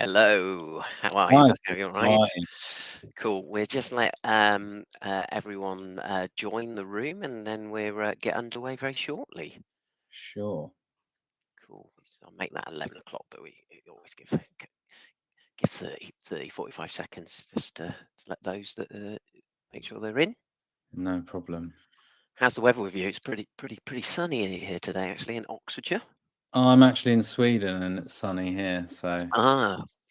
Hello, how are you, Hi, Pascal? You all right? hi. Cool. We'll just let everyone join the room, and then we'll get underway very shortly. Sure. Cool. So I'll make that 11 o'clock, but we always give 45 seconds just to let those that make sure they're in. No problem. How's the weather with you? It's pretty sunny here today, actually, in Oxfordshire. I'm actually in Sweden and it's sunny here, so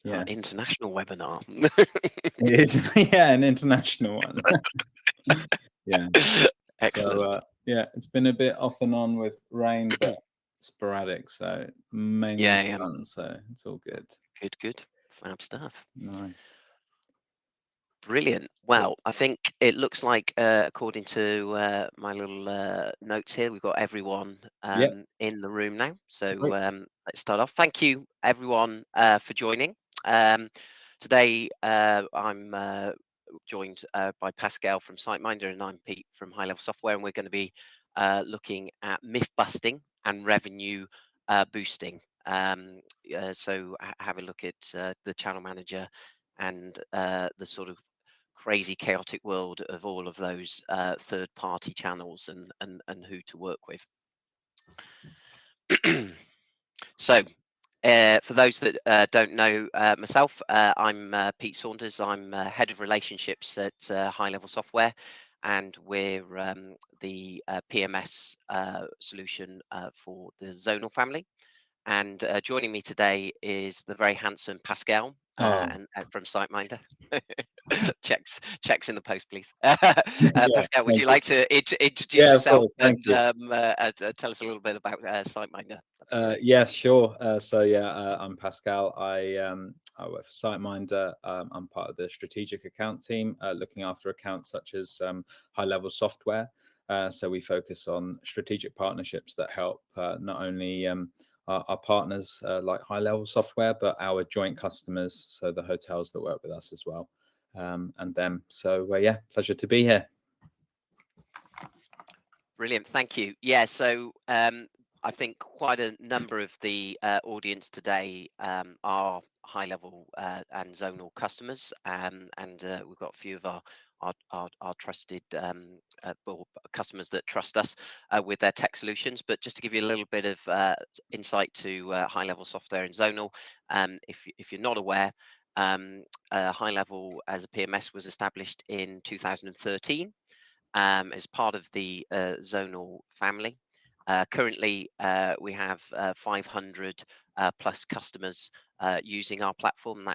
yes, International webinar. it is. Yeah, an international one. Yeah. So Excellent. yeah, it's been a bit off and on with rain, but sporadic. So mainly Yeah, yeah. sun. So it's all good. Good. Fab stuff. Nice. Brilliant. Cool. Well, I think it looks like, according to my little notes here, we've got everyone Yep. in the room now. So Great. let's start off. Thank you, everyone, for joining. Today, I'm joined by Pascal from SiteMinder, and I'm Pete from High Level Software, and we're going to be looking at myth busting and revenue boosting. Have a look at the channel manager and the sort of crazy chaotic world of all of those third-party channels and who to work with. So, for those that don't know myself, I'm Pete Saunders. I'm head of relationships at High Level Software, and we're the PMS solution for the Zonal family. And joining me today is the very handsome Pascal Oh, and from SiteMinder. Checks in the post, please. yeah. Pascal, would Thank you you. like to introduce Yeah, of yourself course. Thank and you. tell us a little bit about SiteMinder? That'd be great. Yes, sure. I'm Pascal. I work for SiteMinder. I'm part of the strategic account team, looking after accounts such as high level software. So we focus on strategic partnerships that help not only our partners like high level software, but our joint customers, so the hotels that work with us as well, and them. So yeah, pleasure to be here. Brilliant, thank you. Yeah, so I think quite a number of the audience today are high-level and zonal customers, and we've got a few of our trusted customers that trust us with their tech solutions. But just to give you a little bit of insight to high-level software and zonal, if you're not aware, High Level as a PMS was established in 2013 as part of the Zonal family. Currently, we have 500 plus customers using our platform.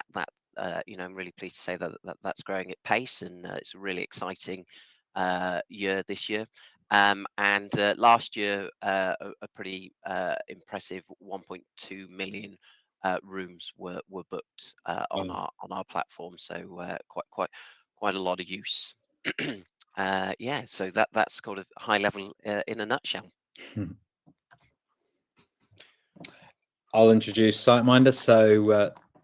I'm really pleased to say that's growing at pace, and it's a really exciting year this year. And last year, a pretty impressive 1.2 million rooms were booked Um, on our platform. So quite a lot of use. Yeah, so that's kind of high level in a nutshell. I'll introduce SiteMinder.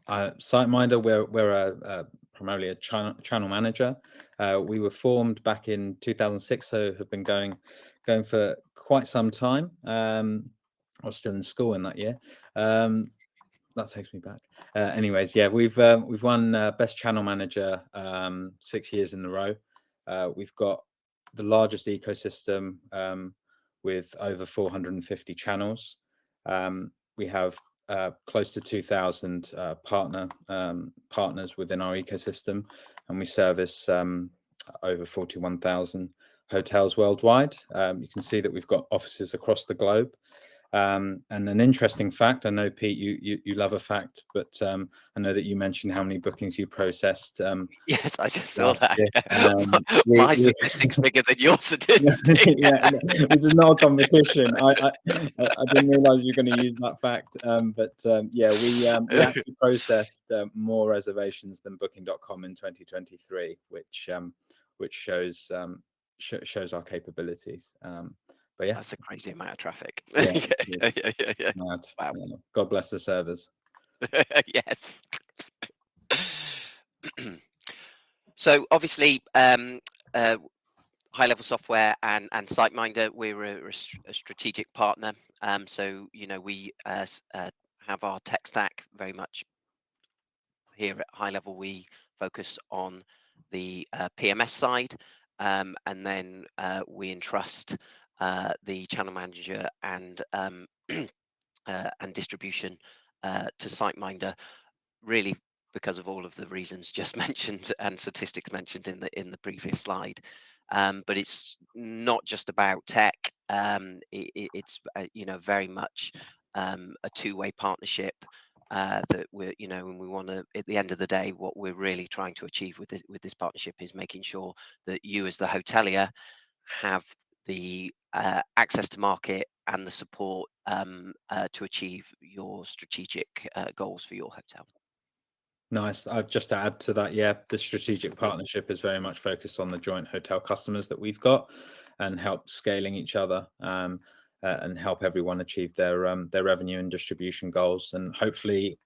SiteMinder, we're primarily a channel manager. We were formed back in 2006, so have been going for quite some time. I was still in school in that year. That takes me back. Anyways, yeah, we've won best channel manager 6 years in a row. We've got the largest ecosystem with over 450 channels. We have close to 2,000 partners within our ecosystem, and we service over 41,000 hotels worldwide. You can see that we've got offices across the globe. And an interesting fact, I know, Pete, you love a fact, but I know that you mentioned how many bookings you processed Yes, I just saw last that. year. My statistic's bigger than your statistic. Yeah, this is not a competition. I didn't realize you were going to use that fact, yeah, we actually processed more reservations than Booking.com in 2023, which shows shows our capabilities. But yeah, That's a crazy amount of traffic. yeah, Yeah, it's yeah. mad. Wow. Yeah. God bless the servers. Yes. So obviously, High Level Software and SiteMinder, we're a strategic partner. So we have our tech stack very much here at High Level, we focus on the PMS side, and then we entrust the channel manager and distribution to SiteMinder, really because of all of the reasons just mentioned and statistics mentioned in the previous slide. But it's not just about tech. It's very much a two-way partnership that we're, and we want to, at the end of the day, what we're really trying to achieve with this partnership is making sure that you as the hotelier have the access to market and the support to achieve your strategic goals for your hotel. Nice. Just to add to that, yeah, the strategic Mhm. partnership is very much focused on the joint hotel customers that we've got, and help scaling each other, and help everyone achieve their revenue and distribution goals. And hopefully,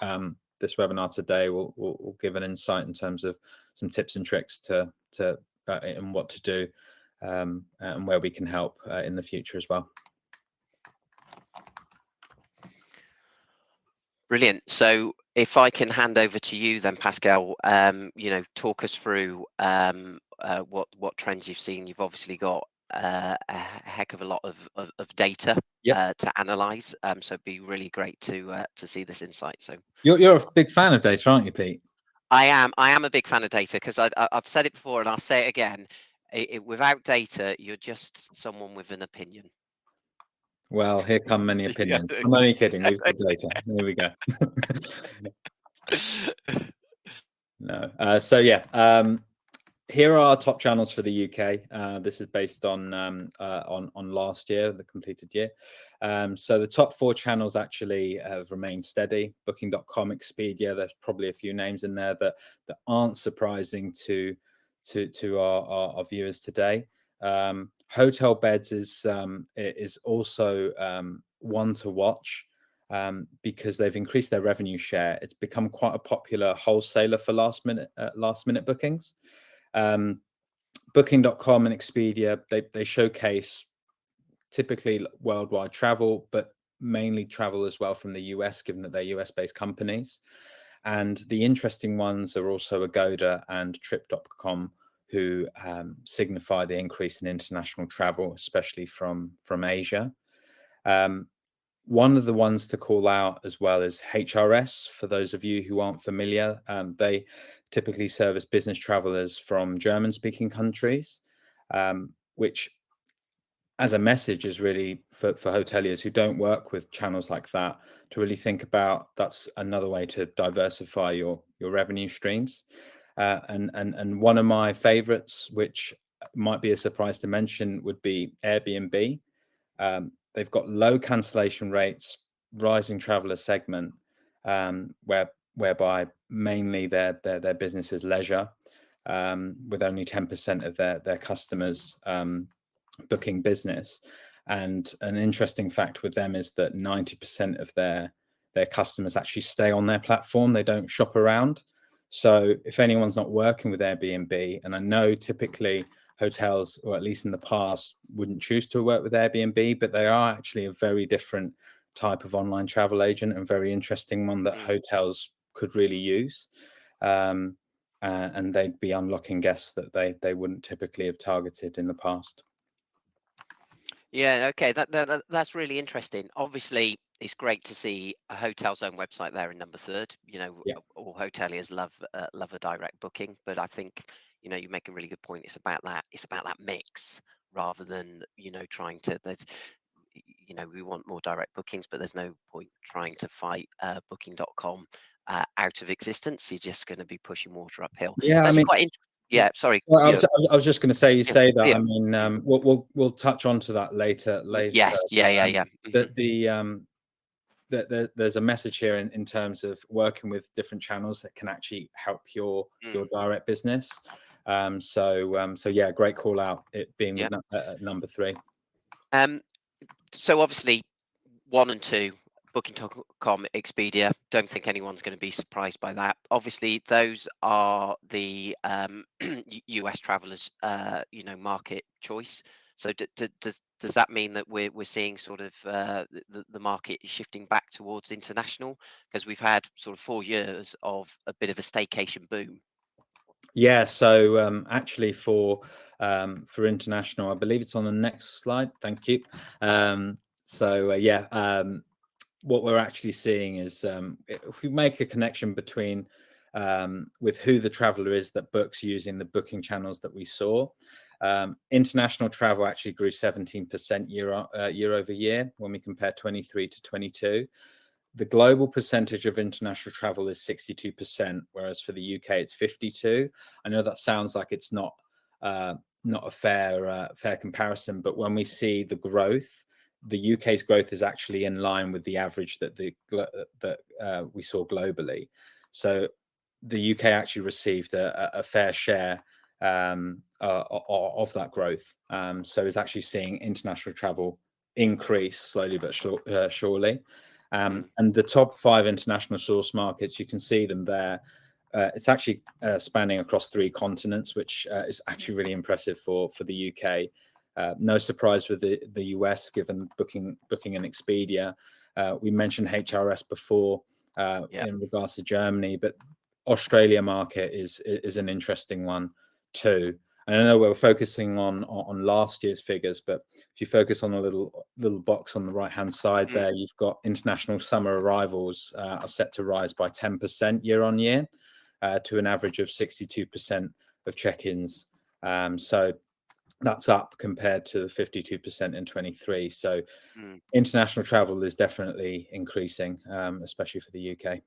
this webinar today will give an insight in terms of some tips and tricks to and what to do, and where we can help in the future as well. Brilliant. So if I can hand over to you then, Pascal, talk us through what trends you've seen. You've obviously got a heck of a lot of data Yep. to analyze. So it'd be really great to see this insight. So You're a big fan of data, aren't you, Pete? I am a big fan of data, because I've said it before and I'll say it again. Without data, you're just someone with an opinion. Well, here come many Yeah. opinions. I'm only kidding. We've got data. There we go. No. So yeah, here are our top channels for the UK. This is based on last year, the completed year. So the top 4 channels actually have remained steady. Booking.com, Expedia. There's probably a few names in there that aren't surprising to our viewers today. Hotel beds is also one to watch, because they've increased their revenue share. It's become quite a popular wholesaler for last minute bookings. Booking.com and Expedia, they showcase typically worldwide travel, but mainly travel as well from the US, given that they're US-based companies. And the interesting ones are also Agoda and Trip.com, who signify the increase in international travel, especially from Asia. One of the ones to call out as well is HRS. For those of you who aren't familiar, they typically service business travelers from German-speaking countries, which as a message is really for hoteliers who don't work with channels like that, to really think about that's another way to diversify your revenue streams. And one of my favorites, which might be a surprise to mention, would be Airbnb. They've got low cancellation rates, rising traveler segment, whereby mainly their business is leisure, with only 10% of their customers booking business. And an interesting fact with them is that 90% of their customers actually stay on their platform. They don't shop around. So if anyone's not working with Airbnb, and I know typically hotels, or at least in the past, wouldn't choose to work with Airbnb, but they are actually a very different type of online travel agent, and very interesting one that hotels could really use. And they'd be unlocking guests that they wouldn't typically have targeted in the past. Yeah, okay, that's really interesting. Obviously, it's great to see a hotel's own website there in number third. Yeah. All hoteliers love a direct booking, but I think you make a really good point. It's about that. It's about that mix, rather than trying to. We want more direct bookings, but there's no point trying to fight Booking.com out of existence. You're just going to be pushing water uphill. Yeah, It's I actually mean, quite interesting. Yeah, sorry. well, Yeah, I was just going to say, you yeah, say that. yeah. I mean, we'll touch onto that later. Yes, But, yeah. there's a message here in terms of working with different channels that can actually help your direct business. So yeah, great call out, it being Yeah. at number 3. So obviously 1 and 2, Booking.com, Expedia. Don't think anyone's going to be surprised by that. Obviously, those are the US travelers, market choice. So does that mean that we're seeing sort of the market shifting back towards international? Because we've had sort of 4 years of a bit of a staycation boom. Yeah, so actually for international, I believe it's on the next slide. Thank you. What we're actually seeing is if we make a connection between with who the traveler is that books using the booking channels that we saw, international travel actually grew 17% year over year when we compare 23 to 22. The global percentage of international travel is 62%, whereas for the UK it's 52. I know that sounds like it's not a fair comparison, but when we see the growth, the UK's growth is actually in line with the average that we saw globally. So the UK actually received a fair share of that growth. So it's actually seeing international travel increase slowly but surely. And the top 5 international source markets, you can see them there. It's actually spanning across 3 continents, which is actually really impressive for the UK. No surprise with the US, given Booking and Expedia. We mentioned HRS before in regards to Germany, but Australia market is an interesting one too. And I know we're focusing on last year's figures, but if you focus on a little box on the right hand side there, you've got international summer arrivals are set to rise by 10% year on year to an average of 62% of check-ins. So that's up compared to the 52% in 23. So international travel is definitely increasing, especially for the UK.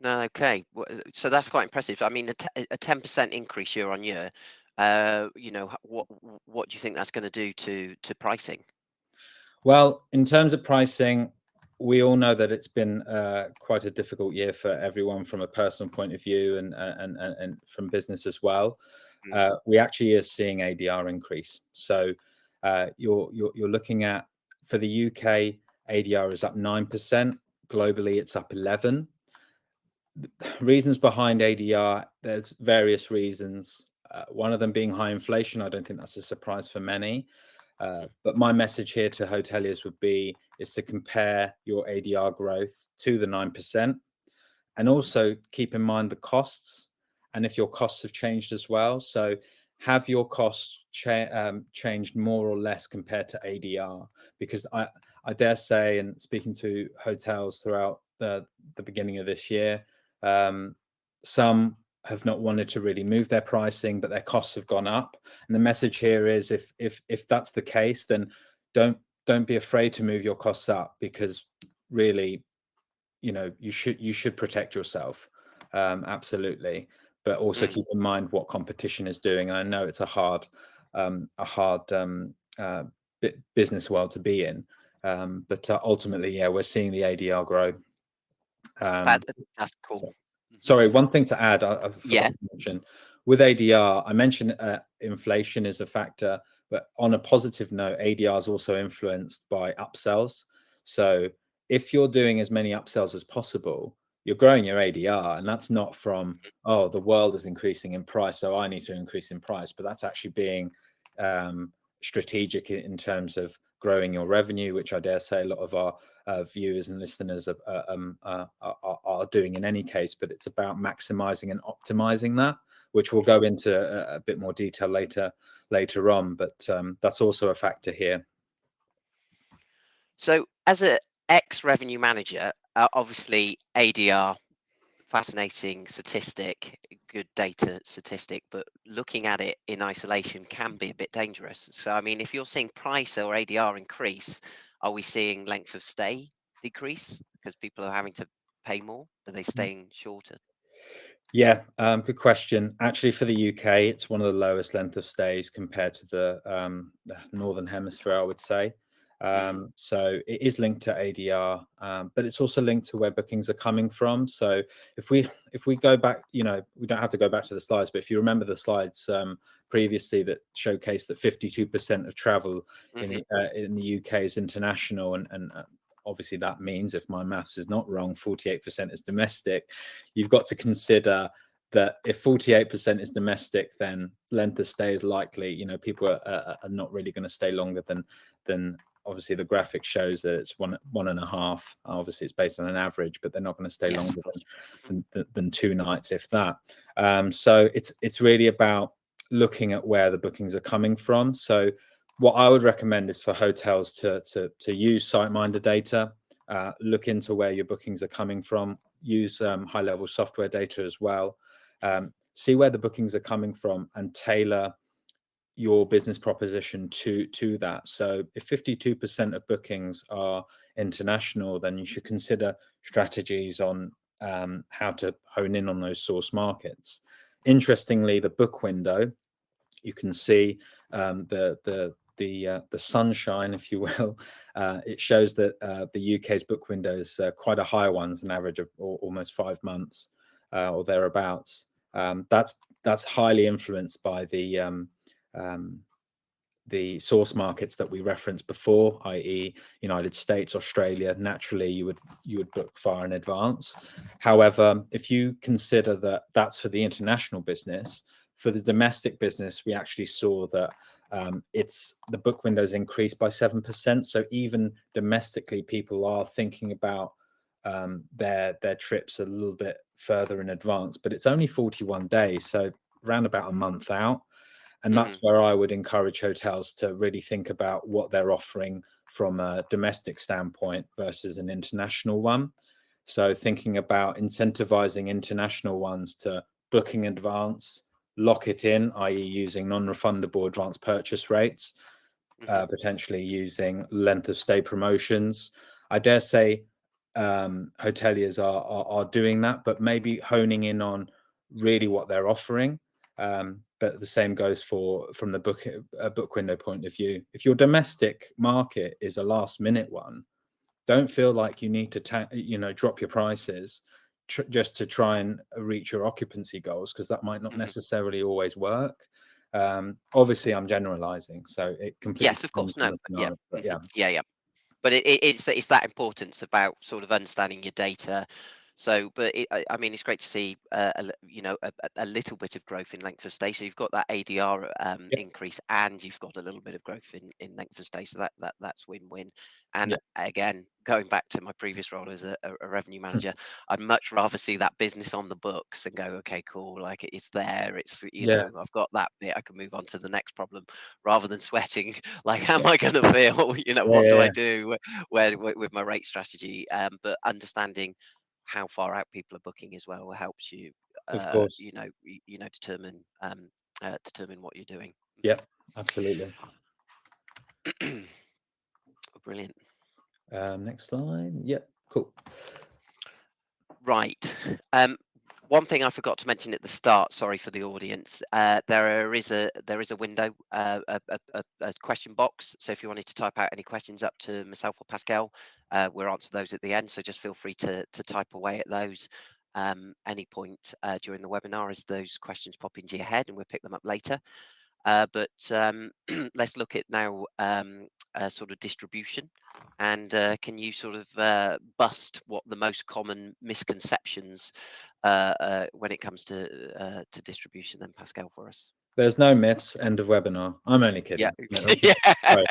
No, okay. So that's quite impressive. I mean, a 10% increase year on year. What do you think that's going to do to pricing? Well, in terms of pricing, we all know that it's been quite a difficult year for everyone from a personal point of view and from business as well. We actually are seeing ADR increase. So you're looking at, for the UK, ADR is up 9%. Globally, it's up 11%. Reasons behind ADR, there's various reasons. One of them being high inflation. I don't think that's a surprise for many. But my message here to hoteliers is to compare your ADR growth to the 9%, and also keep in mind the costs, and if your costs have changed as well. So have your costs changed more or less compared to ADR? Because I dare say, and speaking to hotels throughout the beginning of this year, some have not wanted to really move their pricing, but their costs have gone up. And the message here is, if that's the case, then don't be afraid to move your costs up, because really, you should protect yourself, absolutely. But also keep in mind what competition is doing. And I know it's a hard business world to be in, but ultimately, yeah, we're seeing the ADR grow. That's cool. Sorry, one thing to add, I forgot to mention. With ADR, I mentioned inflation is a factor, but on a positive note, ADR is also influenced by upsells. So if you're doing as many upsells as possible, you're growing your ADR, and that's not from, oh, the world is increasing in price, so I need to increase in price, but that's actually being strategic in terms of growing your revenue, which I dare say a lot of our viewers and listeners are doing in any case. But it's about maximizing and optimizing that, which we'll go into a bit more detail later on. But that's also a factor here. So as an ex-revenue manager, obviously ADR, fascinating statistic, good data statistic, but looking at it in isolation can be a bit dangerous. So, I mean, if you're seeing price or ADR increase, are we seeing length of stay decrease because people are having to pay more? Are they staying shorter? Yeah, good question. Actually, for the UK, it's one of the lowest length of stays compared to the Northern Hemisphere, I would say. So it is linked to ADR, but it's also linked to where bookings are coming from. So if we go back, we don't have to go back to the slides, but if you remember the slides previously that showcased that 52% of travel in the UK is international, and obviously that means, if my maths is not wrong, 48% is domestic. You've got to consider that if 48% is domestic, then length of stay is likely. You know, people are not really going to stay longer than obviously the graphic shows that it's one and a half. Obviously, it's based on an average, but they're not going to stay Yes, longer of course. than 2 nights, if that. So it's really about looking at where the bookings are coming from. So what I would recommend is for hotels to use SiteMinder data, look into where your bookings are coming from, use high-level software data as well, see where the bookings are coming from, and tailor your business proposition to that. So if 52% of bookings are international, then you should consider strategies on how to hone in on those source markets. Interestingly, the book window, you can see the sunshine, if you will. It shows that the UK's book window is quite a high one, an average of almost 5 months or thereabouts. That's highly influenced by the source markets that we referenced before, i.e. United States, Australia. Naturally, you would book far in advance. However, if you consider that that's for the international business, for the domestic business, we actually saw that the book windows increased by 7%. So even domestically, people are thinking about their trips a little bit further in advance, but it's only 41 days, so around about a month out. And that's where I would encourage hotels to really think about what they're offering from a domestic standpoint versus an international one. So thinking about incentivizing international ones to book in advance, lock it in, i.e. using non-refundable advance purchase rates, potentially using length of stay promotions. I dare say hoteliers are doing that, but maybe honing in on really what they're offering. But the same goes from the book window point of view. If your domestic market is a last minute one, don't feel like you need to drop your prices just to try and reach your occupancy goals, because that might not necessarily always work. Obviously, I'm generalizing, so it completely Yes, of depends course. on No, the yeah. scenario. But yeah, Yeah. But it's that importance about sort of understanding your data. So, but I mean, it's great to see a little bit of growth in length of stay. So you've got that ADR yeah, increase, and you've got a little bit of growth in length of stay. So that's win-win. And yeah, again, going back to my previous role as a revenue manager, I'd much rather see that business on the books and go, okay, cool, like it's there. It's yeah, I've got that bit. I can move on to the next problem rather than sweating. Like, how am I going to feel? yeah, What do I yeah. do? Where with my rate strategy, but understanding how far out people are booking as well helps you, Of course. determine what you're doing. Yeah, absolutely. Brilliant. Next slide. Yeah, cool. Right. One thing I forgot to mention at the start, sorry for the audience, there is a window, a question box. So if you wanted to type out any questions up to myself or Pascal, we'll answer those at the end. So just feel free to type away at those any point during the webinar as those questions pop into your head, and we'll pick them up later. But let's look at now sort of distribution. And can you sort of bust what the most common misconceptions when it comes to distribution, then, Pascal, for us? There's no myths. End of webinar. I'm only Yeah, kidding. No, yeah. sorry,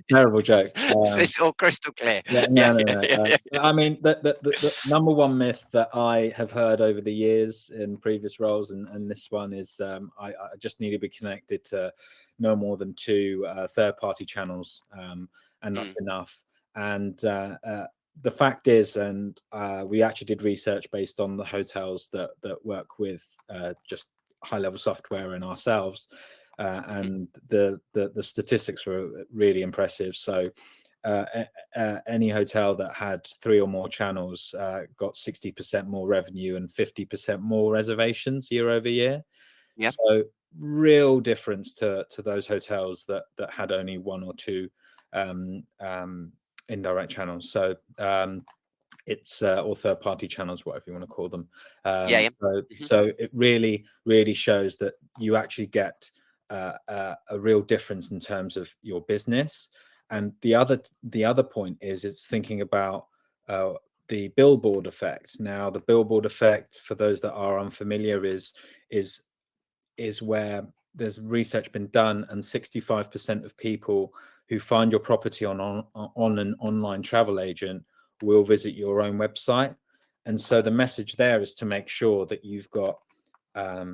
terrible joke. It's all crystal clear. Yeah, Yeah, no, no, yeah, no. yeah, So, I mean, the number one myth that I have heard over the years in previous roles, and this one is, I just need to be connected to no more than 2 third-party channels, and yeah. that's enough. And the fact is, and we actually did research based on the hotels that work with just high-level software and ourselves, and the statistics were really impressive. So any hotel that had 3 or more channels got 60% more revenue and 50% more reservations year over year. Yeah. So real difference to those hotels that had only 1 or 2 indirect channels. So it's or third-party channels, whatever you want to call them. Yeah, yeah. So it really shows that you actually get a real difference in terms of your business. And the other point is it's thinking about the billboard effect. Now, the billboard effect, for those that are unfamiliar, is where there's research been done, and 65% of people who find your property on an online travel agent will visit your own website. And so the message there is to make sure that you've got a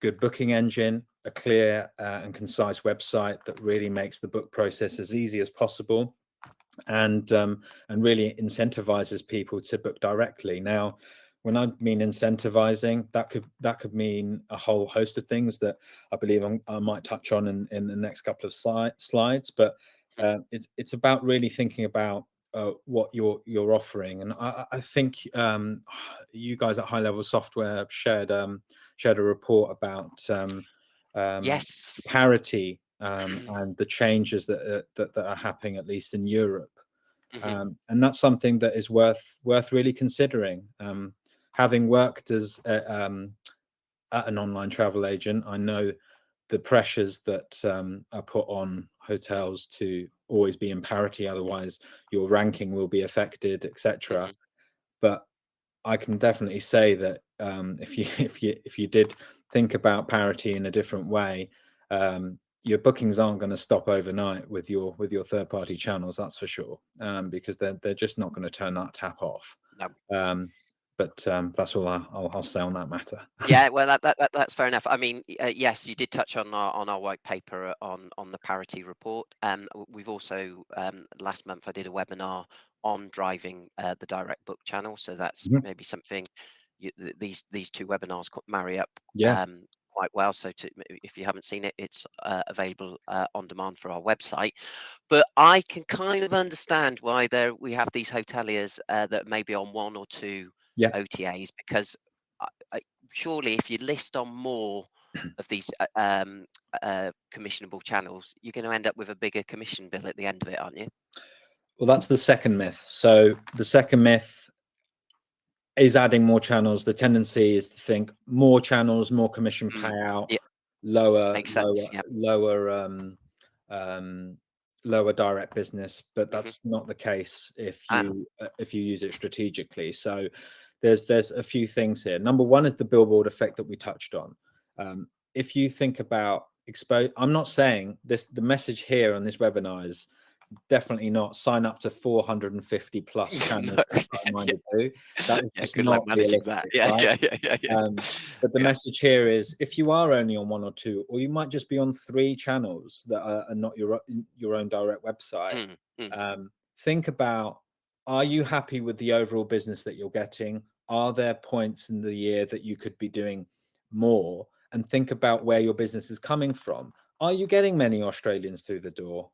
good booking engine, a clear and concise website that really makes the book process as easy as possible, and really incentivizes people to book directly. Now, when I mean incentivizing, that could mean a whole host of things that I believe I might touch on in the next couple of slides. But it's about really thinking about what you're offering. And I think you guys at High Level Software shared a report about Yes. parity and the changes that are happening, at least in Europe. And that's something that is worth really considering. Having worked as at an online travel agent, I know the pressures that are put on hotels to always be in parity, otherwise your ranking will be affected, etc. But I can definitely say that if you did think about parity in a different way, your bookings aren't going to stop overnight with your third-party channels, that's for sure, because they're just not going to turn that tap off. No. But that's all I'll say on that matter. Yeah, well, that's fair enough. I mean, yes, you did touch on our white paper on the parity report. We've also last month I did a webinar on driving the direct book channel. So that's maybe something these two webinars marry up Yeah. quite well. So if you haven't seen it, it's available on demand for our website. But I can kind of understand why we have these hoteliers that may be on one or two Yeah. OTAs, because surely if you list on more of these commissionable channels, you're going to end up with a bigger commission bill at the end of it, aren't you? Well, that's the second myth. So the second myth is adding more channels. The tendency is to think more channels, more commission payout, Yeah, lower makes sense. Yeah. lower direct business, but that's not the case if you use it strategically. So there's a few things here. Number one is the billboard effect that we touched on. If you think about I'm not saying this, the message here on this webinar is definitely not sign up to 450 plus channels that SiteMinder do. That is just Good luck not managing that. realistic, right? Yeah. But the message here is, if you are only on one or two, or you might just be on 3 channels that are not your own direct website, think about, are you happy with the overall business that you're getting? Are there points in the year that you could be doing more? And think about where your business is coming from. Are you getting many Australians through the door,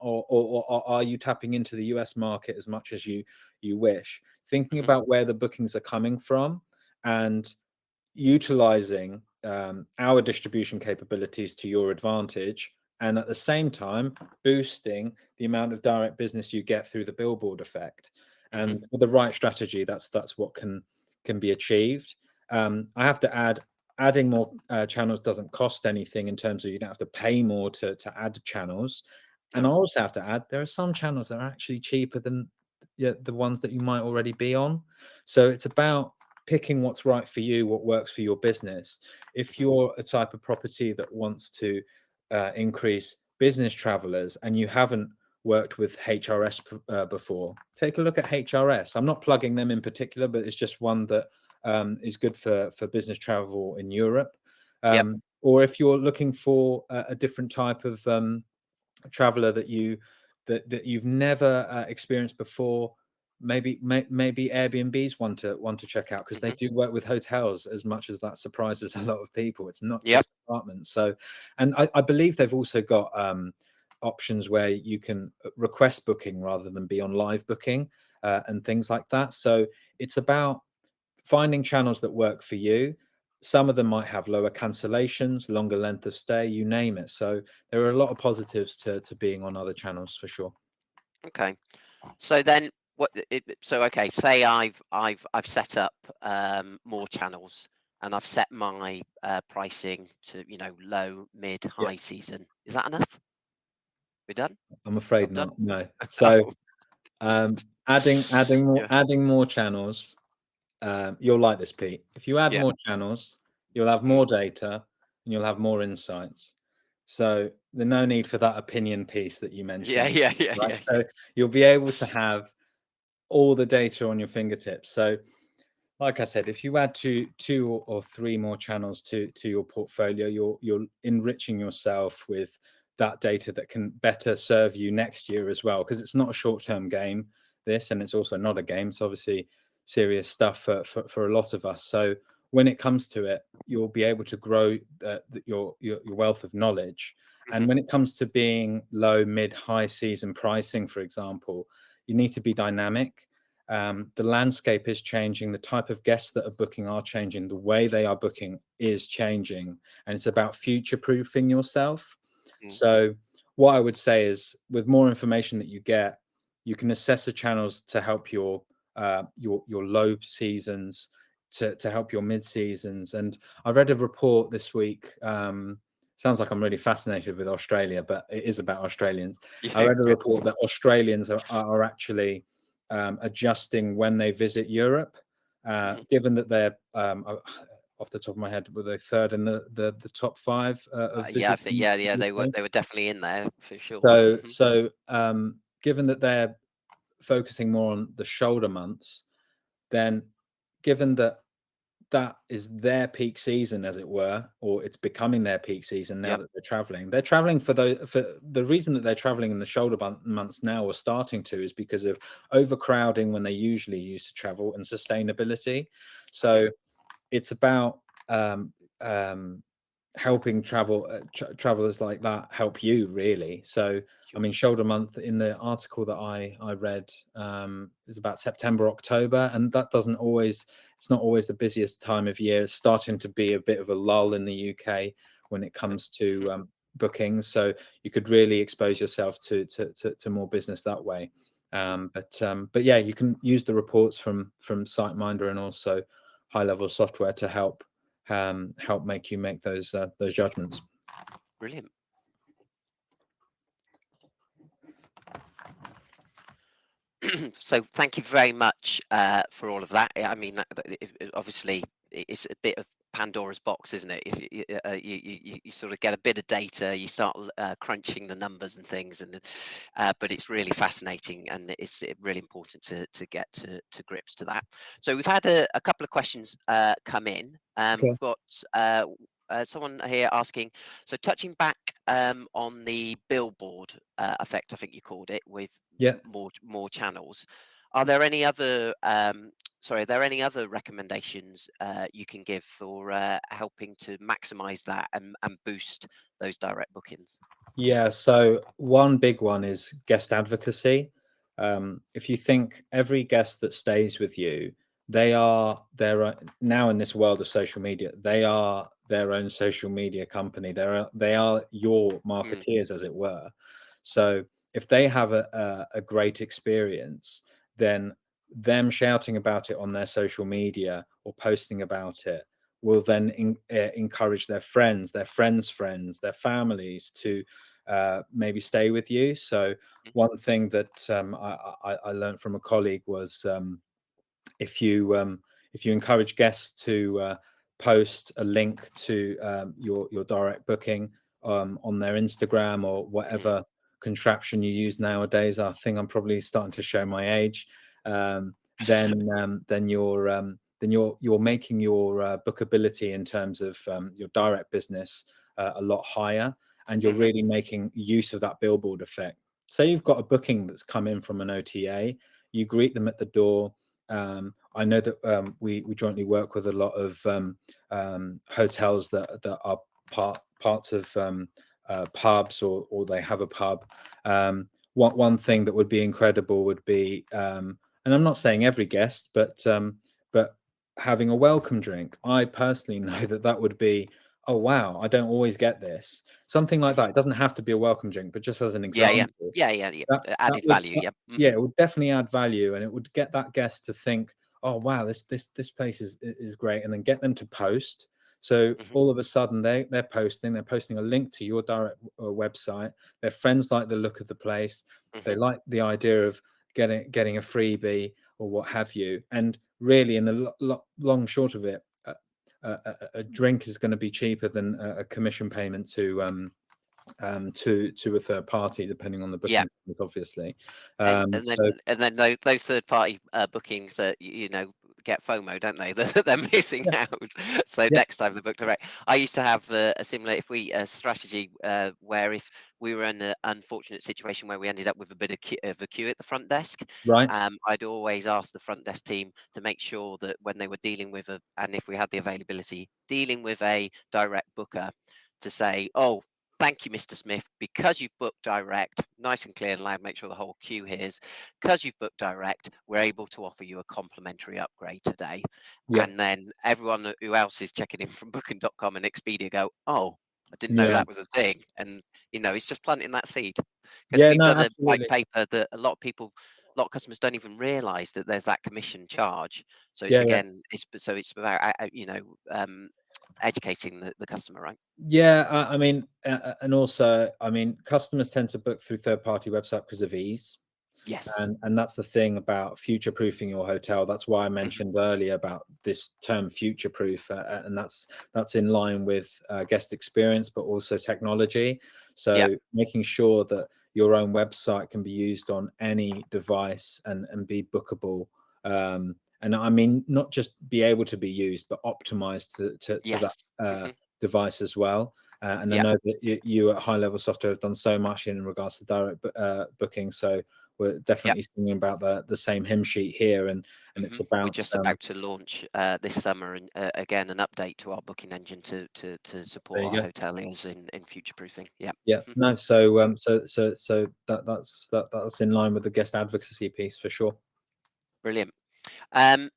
or are you tapping into the US market as much as you wish? Thinking about where the bookings are coming from and utilizing our distribution capabilities to your advantage, and at the same time boosting the amount of direct business you get through the billboard effect. And with the right strategy, that's what can be achieved. I have to add, adding more channels doesn't cost anything in terms of you don't have to pay more to add channels. And I also have to add, there are some channels that are actually cheaper than the ones that you might already be on. So it's about picking what's right for you, what works for your business. If you're a type of property that wants to increase business travelers and you haven't worked with HRS before, take a look at HRS. I'm not plugging them in particular, but it's just one that is good for business travel in Europe. Or if you're looking for a different type of traveler that you've never experienced before, maybe Airbnb's one to check out, because they do work with hotels as much as that surprises a lot of people. It's not just apartments. So, and I believe they've also got options where you can request booking rather than be on live booking and things like that. So it's about finding channels that work for you. Some of them might have lower cancellations, longer length of stay, you name it. So there are a lot of positives to being on other channels for sure. Okay. So then okay, say I've set up more channels, and I've set my pricing to, low, mid, high season. Is that enough? We done? I'm afraid Job done? not. No. So Yeah. adding more channels. You'll like this, Pete. If you add Yeah. more channels, you'll have Mm. more data and you'll have more insights. So there's no need for that opinion piece that you Yeah. mentioned, Yeah. Yeah. right? Yeah. So you'll be able to have all the data on your fingertips. So like I said, if you add two or three more channels to your portfolio, you're enriching yourself with that data that can better serve you next year as well, because it's not a short-term game, this, and it's also not a game. It's obviously serious stuff for a lot of us. So when it comes to it, you'll be able to grow your wealth of knowledge. And Mhm. when it comes to being low, mid, high season pricing, for example, you need to be dynamic. The landscape is changing. The type of guests that are booking are changing. The way they are booking is changing, and it's about future-proofing yourself. Mm. So what I would say is, with more information that you get, you can assess the channels to help your low seasons, to help your mid seasons. And I read a report this week. Sounds like I'm really fascinated with Australia, but it is about Australians. I Yeah. read a Yeah. report that Australians are actually adjusting when they visit Europe, Mhm. given that they're off the top of my head, were they third in the top five of Yeah. I think. visiting Yeah. the Yeah. UK? They were definitely in there for sure. So Mhm. so given that they're focusing more on the shoulder months, then given that that is their peak season, as it were, or it's becoming their peak season now Yep. that they're traveling. They're traveling for the reason that they're traveling in the shoulder months now, or starting to, is because of overcrowding when they usually used to travel, and sustainability. Mhm. So it's about helping travelers like that help you, really. So I Sure. mean, shoulder month, in the article that I read, is about September, October, and that doesn't always, it's not always the busiest time of year. It's starting to be a bit of a lull in the UK when it Okay. comes to Mhm. bookings. So you could really expose yourself to more business that way. But yeah, you can use the reports from SiteMinder, and also high level software to help make you make those judgments. Brilliant. So thank you very much for all of that. I mean, obviously, it's a bit of Pandora's box, isn't it? If you sort of get a bit of data, you start crunching the numbers and things, and but it's really fascinating, and it's really important to get to grips to that. So we've had a couple of questions come in. Okay. We've got someone here asking, so touching back on the billboard effect, I think you called it, with Yeah. more channels. Are there any other sorry, are there any other recommendations you can give for helping to maximize that and boost those direct bookings? Yeah, so one big one is guest advocacy. If you think every guest that stays with you, they're now, in this world of social media, they are their own social media company. They are your Mm. marketeers, as it were. So if they have a great experience, then them shouting about it on their social media or posting about it will then encourage their friends, friends, their families to maybe stay with you. So Mm. one thing that I learned from a colleague was, if you encourage guests to post a link to your direct booking on their Instagram, or Mm. whatever contraption you use nowadays, I think I'm probably starting to show my age. Then you're making your bookability in terms of your direct business a lot higher, and you're Mhm. really making use of that billboard effect. Say you've got a booking that's come in from an OTA, you greet them at the door. I know that we jointly work with a lot of hotels that are parts of pubs, or they have a pub. One thing that would be incredible would be, and I'm not saying every guest, but having a welcome drink. I personally know that would be, oh wow, I don't always get this. Something like Mhm. that. It doesn't have to be a welcome drink, but just as an Yeah, yeah, example, yeah, yeah, yeah. that Added would value. Yeah. yeah, Mhm. it would definitely add value, and it would get that guest to think, oh wow, this place is great, and then get them to post. So Mhm. all of a sudden they're posting a link to your direct website. Their friends like the look of the place. They Mhm. like the idea of getting a freebie or what have you. And really, in the long short of it, a drink is going to be cheaper than a commission payment to a third party, depending on the Yeah. booking service, obviously. And So then those third party bookings that get FOMO, don't they? They're missing yeah, out. So yeah, next time they book direct. I used to have a similar a strategy where if we were in an unfortunate situation where we ended up with a bit of a queue at the front desk, right, I'd always ask the front desk team to make sure that when they were dealing with and if we had the availability, dealing with a direct booker, to say, oh, thank you, Mr. Smith, because you've booked direct, nice and clear and loud, make sure the whole queue hears. Because you've booked direct, we're able to offer you a complimentary upgrade today. yeah, And then everyone who else is checking in from booking.com and Expedia go, oh, I didn't know yeah, that was a thing. And, it's just planting that seed. Because yeah. we've No, done a white absolutely. paper that a lot of customers don't even realize that there's that commission charge. So it's Yeah, yeah. again, it's about, educating the customer, right? Yeah, I mean, and also, I mean, customers tend to book through third-party website because of ease, Yes. and that's the thing about future-proofing your hotel. That's why I Hmm. mentioned earlier about this term future-proof, and that's in line with guest experience, but also technology. Yeah. So making sure that your own website can be used on any device and be bookable. And I mean, not just be able to be used, but optimized to that Yes. Hmm. device as well. And I Yeah. know that you at High Level Software have done so much in regards to direct booking. So we're Yeah. definitely singing about the same hymn sheet here, and it's We're about just about to launch this summer, and again, an update to our booking engine to there support you our go. hoteliers in future proofing. Yeah. Yeah, Hmm. no. So that's in line with the guest advocacy piece for sure. Brilliant. Um,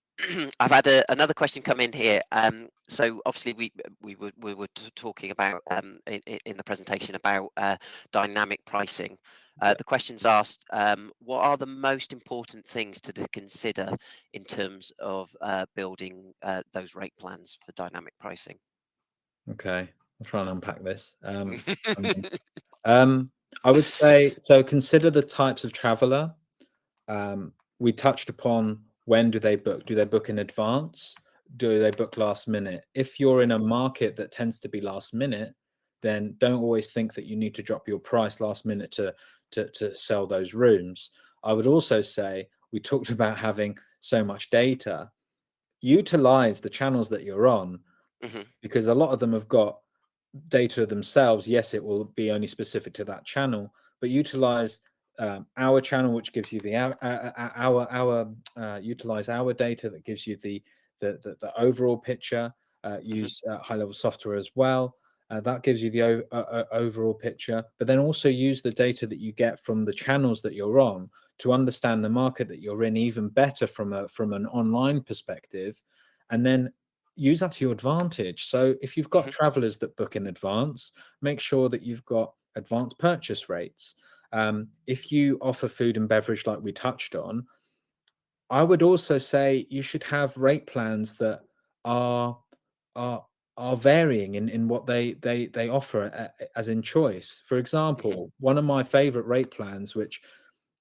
I've had another question come in here. So obviously we were talking about in the presentation about dynamic pricing. Yeah. The question's asked, what are the most important things to consider in terms of building those rate plans for dynamic pricing? Okay, I'll try and unpack this. Um, I would say so. Consider the types of traveler. We touched upon when do they book? Do they book in advance? Do they book last minute? If you're in a market that tends to be last minute, then don't always think that you need to drop your price last minute to sell those rooms. I would also say we talked about having so much data. Utilize the channels that you're on, Hmm. because a lot of them have got data themselves. Yes, it will be only specific to that channel, but utilize our channel, which gives you the utilize our data that gives you the overall picture. Hmm. Use high level software as well. That gives you the overall picture, but then also use the data that you get from the channels that you're on to understand the market that you're in even better from an online perspective, and then use that to your advantage. So if you've got Hmm. travelers that book in advance, make sure that you've got advanced purchase rates. If you offer food and beverage like we touched on, I would also say you should have rate plans that are are are varying in what they offer as in choice. For Hmm. example, one of my favorite rate plans, which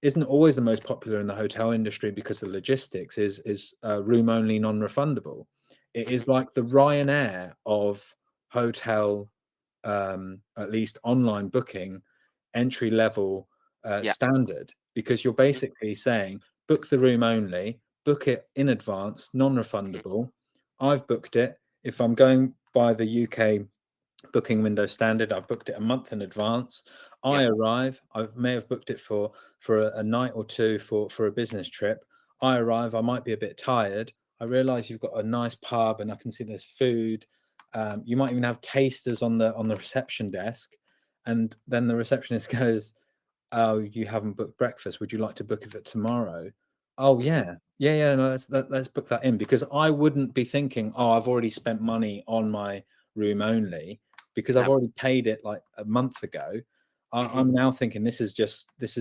isn't always the most popular in the hotel industry because of logistics, is room only non-refundable. It Hmm. is like the Ryanair of hotel, at least online booking, entry level Yeah. standard, because you're Hmm. basically saying book the room only, book it in advance, Hmm. non-refundable. I've booked it. If I'm going by the UK booking window standard, I've booked it a month in advance. Yeah. I arrive, I may have booked it for a night or two for a business trip. I arrive, I might be a bit tired. I realize you've got a nice pub and I can see there's food. You might even have tasters on the reception desk, and then the receptionist goes, "Oh, you haven't booked breakfast. Would you like to book it for tomorrow?" Oh Hmm. yeah. No, let's book that in, because I wouldn't be thinking, "Oh, I've already spent money on my room only," because I've No. already paid it like a month ago. Hmm. I'm now thinking this is not this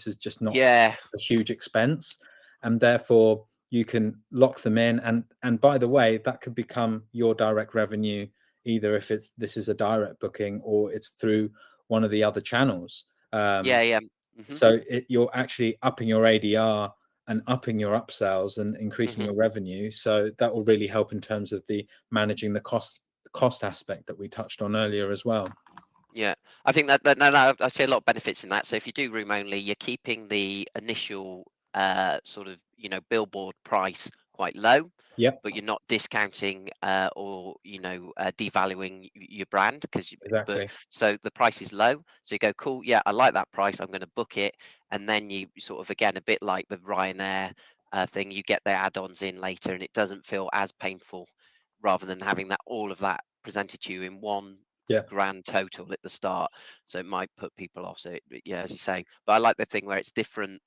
is just not Yeah. a huge expense, and therefore you can lock them in. And by the way, that could become your direct revenue, either if this is a direct booking or it's through one of the other channels. Yeah. Yeah. Hmm. So you're actually upping your ADR and upping your upsells and increasing Hmm. your revenue. So that will really help in terms of the managing the cost aspect that we touched on earlier as well. Yeah, I think that no, I see a lot of benefits in that. So if you do room only, you're keeping the initial sort of billboard price quite low, Yep, but you're not discounting or devaluing your brand but exactly. so the price is low. So you go, cool, yeah, I like that price. I'm going to book it, and then you sort of again a bit like the Ryanair thing, you get the add-ons in later, and it doesn't feel as painful rather than having that all of that presented to you in one Yeah. grand total at the start, so it might put people off. So yeah, as you say, but I like the thing where it's different,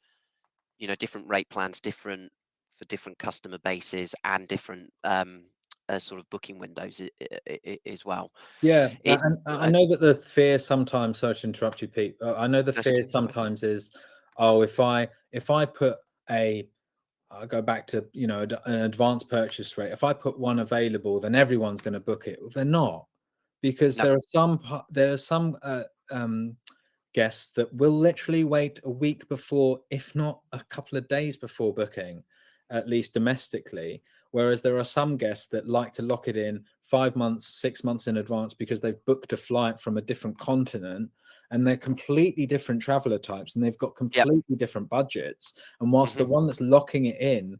different rate plans, different for different customer bases and different sort of booking windows as well. Yeah, It and I know that the fear sometimes, sorry to interrupt you, Pete. I know the that's fear okay, sorry. sometimes is, oh, if I put a, I'll go back to an advanced purchase rate. If I put one available, then everyone's going to book it. Well, they're not, because No, there are some guests that will literally wait a week before, if not a couple of days before booking, at least domestically. Whereas there are some guests that like to lock it in 5 months, 6 months in advance because they've booked a flight from a different continent, and they're completely different traveler types and they've got yep. completely different budgets. And whilst Hmm. the one that's locking it in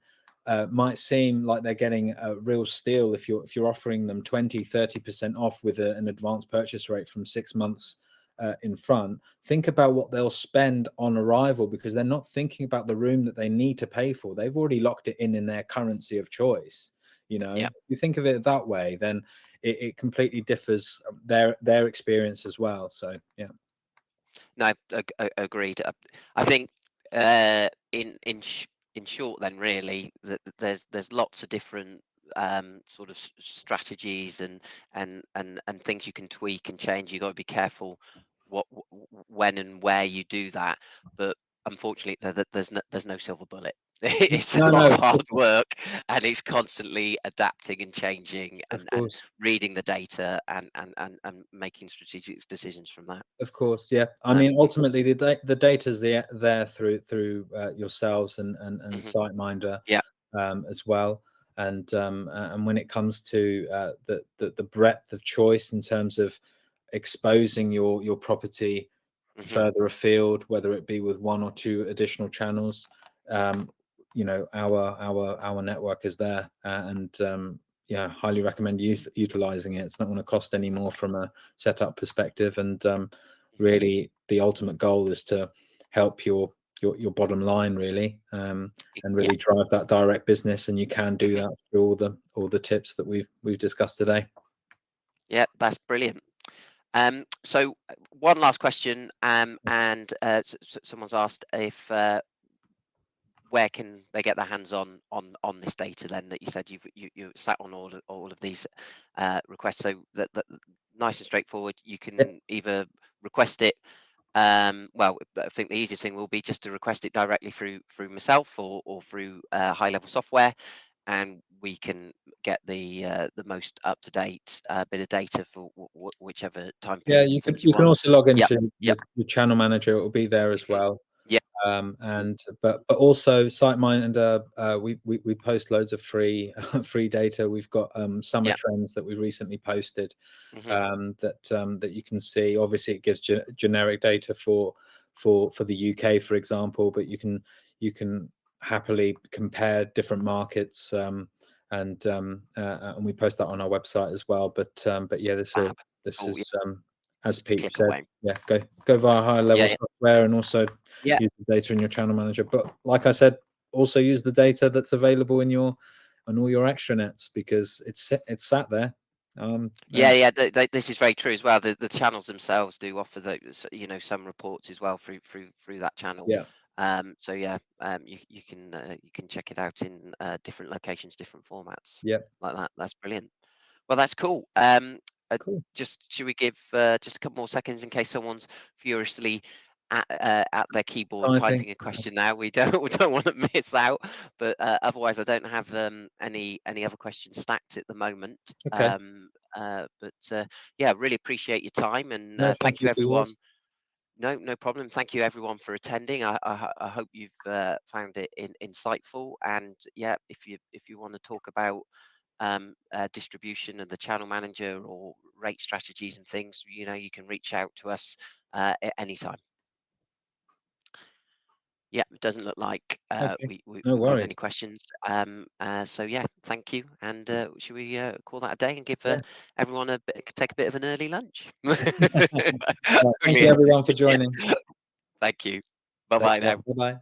might seem like they're getting a real steal if you're offering them 20-30% off with an advanced purchase rate from 6 months in front, think about what they'll spend on arrival, because they're not thinking about the room that they need to pay for. They've already locked it in their currency of choice. Yep. If you think of it that way, then it completely differs their experience as well. So yeah. No, agreed. I think in short, then really, that there's lots of different sort of strategies and things you can tweak and change. You got to be careful when and where you do that. But unfortunately, there's no silver bullet. It's a No, lot no, of hard work, and it's constantly adapting and changing of and course. reading the data and making strategic decisions from that. Of course, yeah. I Um, mean, ultimately, the data's there through yourselves and mhm. SiteMinder Yeah. as well. And when it comes to the breadth of choice in terms of exposing your property Mhm. further afield, whether it be with one or two additional channels, our network is there, and yeah, highly recommend utilizing it. It's not going to cost any more from a setup perspective, and Mhm. really the ultimate goal is to help your bottom line, really, and Yeah. really drive that direct business. And you can do Mhm. that through all the tips that we've discussed today. Yeah, that's brilliant. So one last question, and someone's asked if where can they get their hands on this data then that you said you sat on all of these requests, so that nice and straightforward. You Yeah, can either request it. Well, I think the easiest thing will be just to request it directly through myself or through high level software, and we can get the most up to date bit of data for whichever time yeah. period You you can think you you can want. also log Yep. into Yep. the channel manager. It will be there as Hmm. well. Yep. And but also SiteMinder, we post loads of free free data. We've got summer Yep. trends that we recently posted, Hmm. that you can see. Obviously, it gives generic data for the UK, for example, but you can happily compare different markets, and we post that on our website as well. But yeah, Fab. this Oh, yeah. is as Just a Pete click said, away. yeah, go via higher Yeah. level Yeah. software, and also Yeah. use the data in your channel manager. But like I said, also use the data that's available in your on all your extranets, because it's sat there. Yeah, yeah, this is very true as well. The channels themselves do offer those, some reports as well through that channel. Yeah, So yeah, you can check it out in different locations, different formats yeah, like that. That's brilliant. Well, that's cool. Uh, cool. just should we give just a couple more seconds in case someone's furiously at their keyboard I think typing a question now? We don't we don't want to miss out. But otherwise, I don't have any other questions stacked at the moment. okay. But yeah, really appreciate your time, and No, thank thank you you for everyone yours. No problem. Thank you everyone for attending. I hope you've found it insightful. And yeah, if you want to talk about distribution and the channel manager or rate strategies and things, you can reach out to us at any time. Yeah, it doesn't look like Okay, we've no got any worries. questions. So yeah, thank you. And should we call that a day and give Yeah. everyone take a bit of an early lunch? Thank you Brilliant. everyone for Yeah, joining. thank you. Bye Take bye care. now. Bye bye.